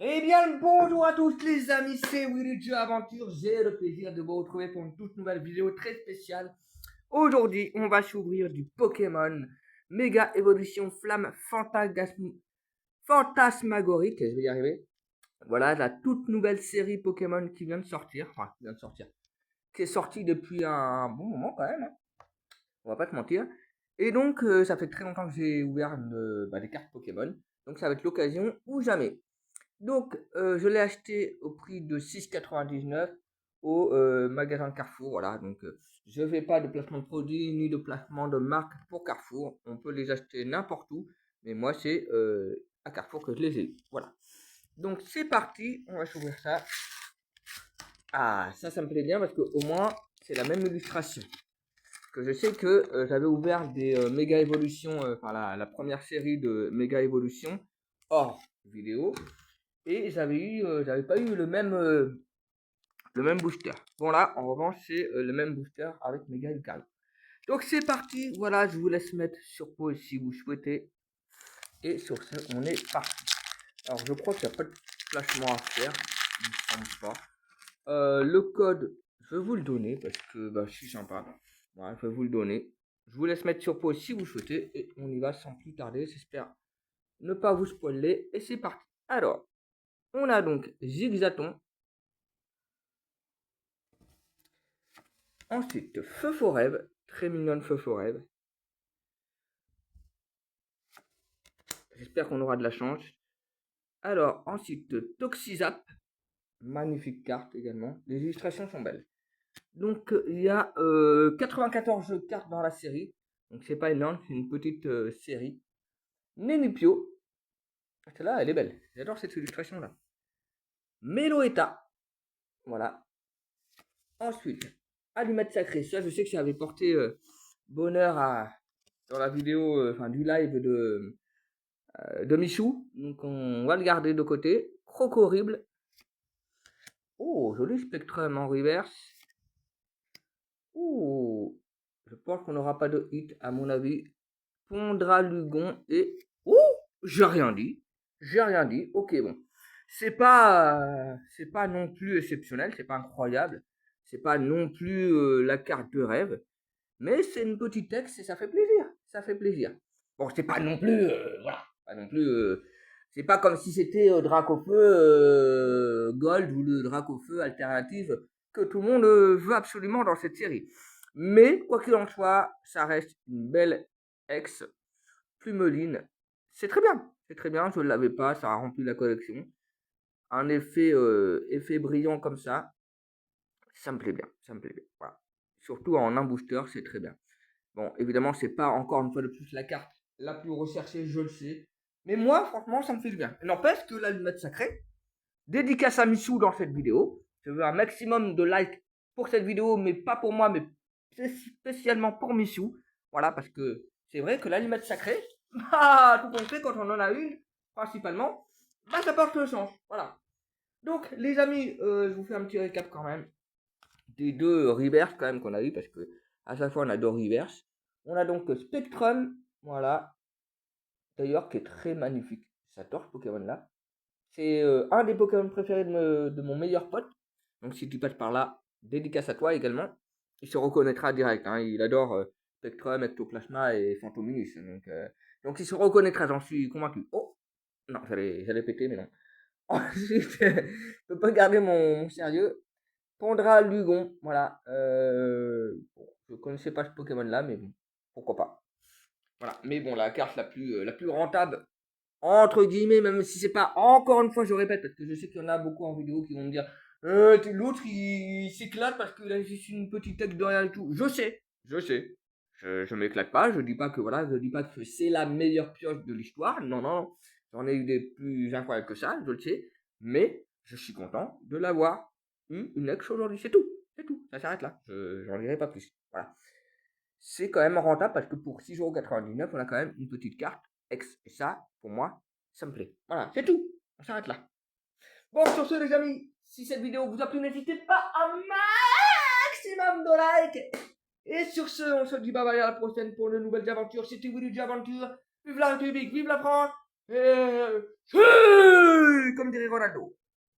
Eh bien, bonjour à tous les amis, c'est Willy de Jeux Aventure. J'ai le plaisir de vous retrouver pour une toute nouvelle vidéo très spéciale. Aujourd'hui, on va s'ouvrir du Pokémon Méga Évolution Flamme Fantasmagorique. Je vais y arriver. Voilà, la toute nouvelle série Pokémon qui vient de sortir. Enfin, qui vient de sortir. Qui est sortie depuis un bon moment quand même, hein. On va pas te mentir. Et donc, ça fait très longtemps que j'ai ouvert des cartes Pokémon. Donc, ça va être l'occasion ou jamais. Donc, je l'ai acheté au prix de 6,99 au magasin Carrefour. Voilà, donc je ne fais pas de placement de produits ni de placement de marque pour Carrefour. On peut les acheter n'importe où, mais moi, c'est à Carrefour que je les ai eu. Voilà. Donc, c'est parti. On va s'ouvrir ça. Ah, ça me plaît bien parce qu'au moins, c'est la même illustration. Parce que je sais que j'avais ouvert des Méga Évolution, enfin la première série de Méga Évolution hors vidéo. Et j'avais pas eu le même booster. Bon là, en revanche, c'est le même booster avec Mega Lucario. Donc c'est parti, voilà, je vous laisse mettre sur pause si vous souhaitez. Et sur ce, on est parti. Alors je crois qu'il n'y a pas de flashement à faire, il me semble pas. Le code, je vais vous le donner parce que je suis sympa. Voilà, je vais vous le donner. Je vous laisse mettre sur pause si vous souhaitez. Et on y va sans plus tarder, j'espère ne pas vous spoiler. Et c'est parti. Alors, on a donc Zigzaton. Ensuite, Feu Forêve, très mignonne Feu Forêve. J'espère qu'on aura de la chance. Alors, ensuite, Toxizap, magnifique carte également. Les illustrations sont belles. Donc, il y a 94 cartes dans la série. Donc, c'est pas énorme, c'est une petite série. Nenupio. Celle-là, elle est belle. J'adore cette illustration-là. Meloetta. Voilà. Ensuite, Allumette Sacrée. Ça, je sais que ça avait porté bonheur dans la vidéo, du live de Michou. Donc on va le garder de côté. Croco horrible. Oh, joli Spectrum en reverse. Oh, je pense qu'on n'aura pas de hit à mon avis. Pondra Lugon et... Oh, j'ai rien dit. J'ai rien dit. Ok, bon. C'est pas non plus exceptionnel, c'est pas incroyable. C'est pas non plus la carte de rêve. Mais c'est une petite texte et ça fait plaisir. Ça fait plaisir. Bon, c'est pas non plus... voilà. Pas non plus... c'est pas comme si c'était Dracofeu Gold ou le Dracofeu alternative que tout le monde veut absolument dans cette série. Mais, quoi qu'il en soit, ça reste une belle ex plumeline. C'est très bien. C'est très bien. Je ne l'avais pas. Ça a rempli la collection. Un effet brillant comme ça me plaît bien. Ça me plaît bien. Voilà. Surtout en un booster, c'est très bien. Bon, évidemment, c'est pas encore une fois de plus la carte la plus recherchée, je le sais. Mais moi, franchement, ça me fait du bien. N'empêche que l'allumette sacrée, dédicace à Missou dans cette vidéo. Je veux un maximum de likes pour cette vidéo, mais pas pour moi, mais spécialement pour Missou. Voilà, parce que c'est vrai que l'allumette sacrée, tout compte quand on en a une, principalement, ça porte le sens. Voilà. Donc, les amis, je vous fais un petit récap quand même des deux reverse quand même qu'on a eu, parce que à chaque fois on a deux reverse. On a donc Spectrum, voilà, d'ailleurs qui est très magnifique. J'adore ce Pokémon là. C'est un des Pokémon préférés de mon meilleur pote. Donc si tu passes par là, dédicace à toi également. Il se reconnaîtra direct, hein. Il adore Spectrum, Ectoplasma et Phantominus. Donc il se reconnaîtra, j'en suis convaincu. Oh, non, j'allais péter, mais non. Ensuite, je peux pas garder mon sérieux. Pondra Lugon, voilà. Bon, je connaissais pas ce Pokémon là, mais bon, pourquoi pas. Voilà, mais bon, la carte la plus rentable, entre guillemets, même si c'est pas, encore une fois, je répète, parce que je sais qu'il y en a beaucoup en vidéo qui vont me dire, l'autre il s'éclate parce qu'il a juste une petite tête de rien et tout. Je sais. Je m'éclate pas, je dis pas que voilà, je dis pas que c'est la meilleure pioche de l'histoire. Non, non, non. J'en ai eu des plus incroyables que ça, je le sais. Mais je suis content de l'avoir eu une ex aujourd'hui. C'est tout. C'est tout. Ça s'arrête là. J'en dirai pas plus. Voilà. C'est quand même rentable parce que pour 6,99€, on a quand même une petite carte ex. Et ça, pour moi, ça me plaît. Voilà, c'est tout. On s'arrête là. Bon, sur ce, les amis, si cette vidéo vous a plu, n'hésitez pas à maximum de likes. Et sur ce, on se dit bye bye à la prochaine pour de nouvelles aventures. C'était Willy Aventure. Vive la République, vive la France. Et... comme dirait Ronaldo.